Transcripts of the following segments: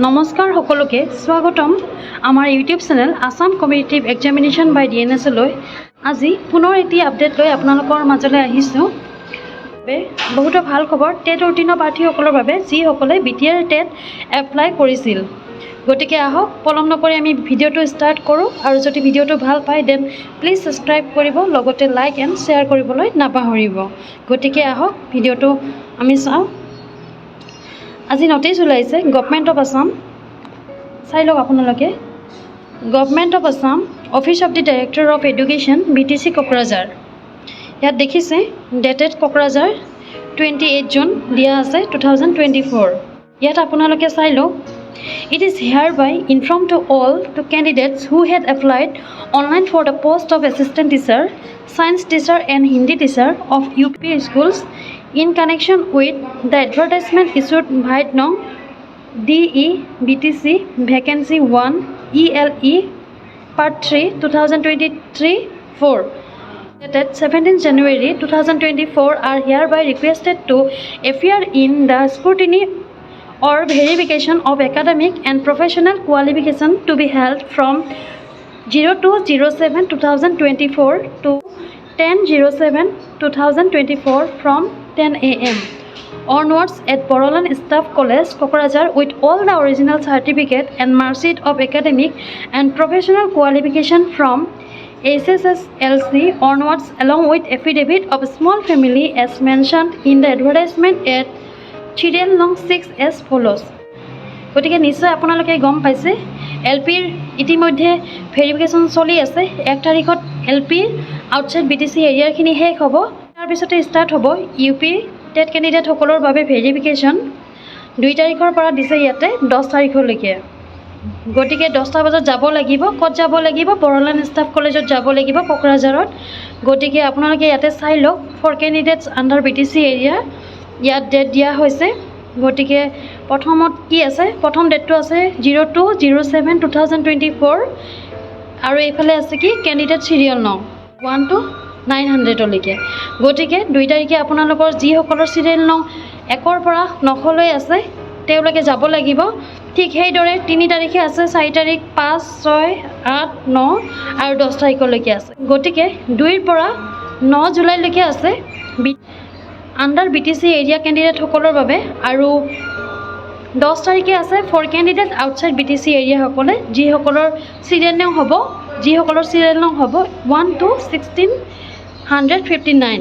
নমস্কাৰ সকলোকে স্বাগতম আমাৰ YouTube channel Assam competitive examination by DNS লৈ আজি পুনৰ এটি আপডেট লৈ আপোনালোকৰ মাজলৈ আহিছোঁ। বহুতো ভাল খবৰ টেট উত্তীৰ্ণ প্ৰাৰ্থীসকলৰ বাবে যিসকলে BTR টেট এপ্লাই কৰিছিল। গতিকে আহক পলম নকৰি আমি ভিডিঅ'টো ষ্টাৰ্ট কৰোঁ আৰু যদি ভিডিঅ'টো ভাল পায় দেন প্লিজ ছাবস্ক্ৰাইব কৰিব, লগতে লাইক এণ্ড শ্বেয়াৰ কৰিবলৈ নাপাহৰিব। গতিকে আহক ভিডিঅ'টো আমি চাওঁ। আজি নটিচ ওলাইছে গভৰ্ণমেণ্ট অফ আসাম, চাই লওক আপোনালোকে। Government of Assam, office of the director of education, BTC Kokrajhar. ইয়াত দেখিছে ডেটেড কোকৰাঝাৰ 28 জুন দিয়া আছে 2024। ইয়াত আপোনালোকে চাই লওক। It is hereby informed to all the candidates who had applied online for the post of assistant teacher, science teacher and Hindi teacher of UP schools in connection with the advertisement issued by Nong DE BTC vacancy 1 ELE part 3 2023-4 dated 17 January 2024 are hereby requested to appear in the scrutiny or verification of academic and professional qualification to be held from 02/07/2024 to 10/07/2024 from 10 AM onwards at Borolan Staff College, Kokrajhar, with all the original certificate and mark sheet of academic and professional qualification from SSSLC onwards, along with affidavit of small family as mentioned in the advertisement at Serial Nong 6 as follows. গতিকে নিশ্চয় আপোনালোকে গম পাইছে LPৰ ইতিমধ্যে verification চলি আছে। 1 তাৰিখত LP outside BTC এৰিয়াৰখিনি শেষ হ'ব। তাৰপিছতে ষ্টাৰ্ট হ'ব UP টেট কেণ্ডিডেটসকলৰ বাবে ভেৰিফিকেশ্যন 2 তাৰিখৰ পৰা দিছে ইয়াতে 10 তাৰিখলৈকে। গতিকে 10টা বজাত যাব লাগিব। ক'ত যাব লাগিব? বৰলান ষ্টাফ কলেজত যাব লাগিব কোকৰাঝাৰত। গতিকে আপোনালোকে ইয়াতে চাই লওক for candidates under BTC area ইয়াত ডেট দিয়া হৈছে। গতিকে প্ৰথমত কি আছে? প্ৰথম ডেটটো আছে 02/07/2024 আৰু এইফালে আছে কি কেণ্ডিডেট চিৰিয়েল নং 1 to 900লৈকে। গতিকে 2 তাৰিখে আপোনালোকৰ যিসকলৰ চিৰিয়েল নং 1ৰ পৰা 9লৈ আছে তেওঁলোকে যাব লাগিব। ঠিক সেইদৰে 3 তাৰিখে আছে, 4 তাৰিখ, 5, 6, 8, 9 আৰু 10 তাৰিখলৈকে আছে। গতিকে 2ৰ পৰা 9 জুলাইলৈকে আছে আণ্ডাৰ BTC এৰিয়া কেণ্ডিডেটসকলৰ বাবে, আৰু 10 তাৰিখে আছে ফৰ কেণ্ডিডেট আউটছাইড BTC এৰিয়াসকলে যিসকলৰ চিৰিয়েল নং হ'ব 1 to 1659।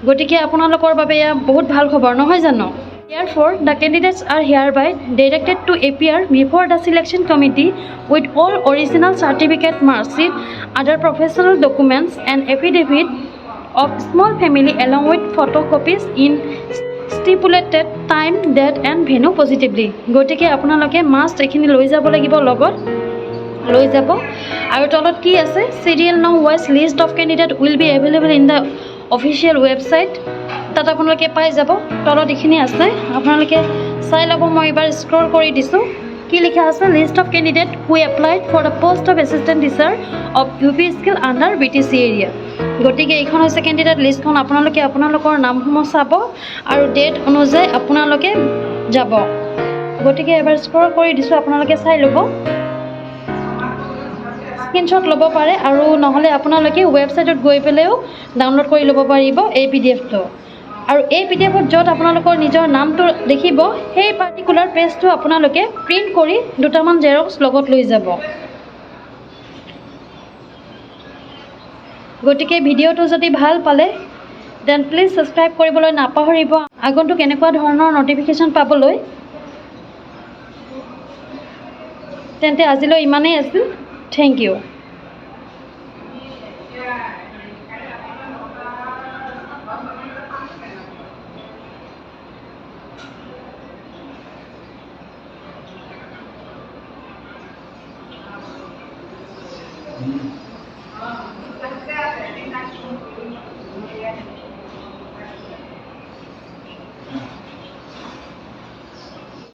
গতিকে আপোনালোকৰ বাবে এয়া বহুত ভাল খবৰ নহয় জানো? Therefore, the candidates are hereby directed to appear before the selection committee with all original certificate, mark sheet, other professional documents and affidavit of small family along with photocopies in stipulated time, date and venue positively. গতিকে আপোনালোকে must এইখিনি লৈ যাব লাগিব, লগত লৈ যাব। আৰু তলত কি আছে? চিৰিয়েল নং wise list of candidate will be available in the official website. তাত আপোনালোকে পাই যাব। তলত এইখিনি আছে, আপোনালোকে চাই ল'ব। মই এইবাৰ স্ক্ৰল কৰি দিছোঁ। কি লিখা আছে? List of candidate who applied for the post of assistant teacher of UP skill under BTC area. গতিকে এইখন হৈছে কেণ্ডিডেট লিষ্টখন। আপোনালোকে আপোনালোকৰ নামসমূহ চাব আৰু ডেট অনুযায়ী আপোনালোকে যাব। গতিকে এবাৰ স্ক্ৰল কৰি দিছোঁ, আপোনালোকে চাই ল'ব। স্ক্ৰীনশ্বট ল'ব পাৰে আৰু নহ'লে আপোনালোকে ৱেবছাইটত গৈ পেলাইও ডাউনলোড কৰি ল'ব পাৰিব এই PDF-টো। আৰু এই PDF-ত য'ত আপোনালোকৰ নিজৰ নামটো দেখিব সেই পাৰ্টিকুলাৰ পেজটো আপোনালোকে প্ৰিণ্ট কৰি 2টামান জেৰক্স লগত লৈ যাব। গতিকে ভিডিঅ'টো যদি ভাল পালে দেন প্লিজ ছাবস্ক্ৰাইব কৰিবলৈ নাপাহৰিব আগন্তুক এনেকুৱা ধৰণৰ নটিফিকেশ্যন পাবলৈ। তেন্তে আজিলৈ ইমানেই আছিল। Thank U.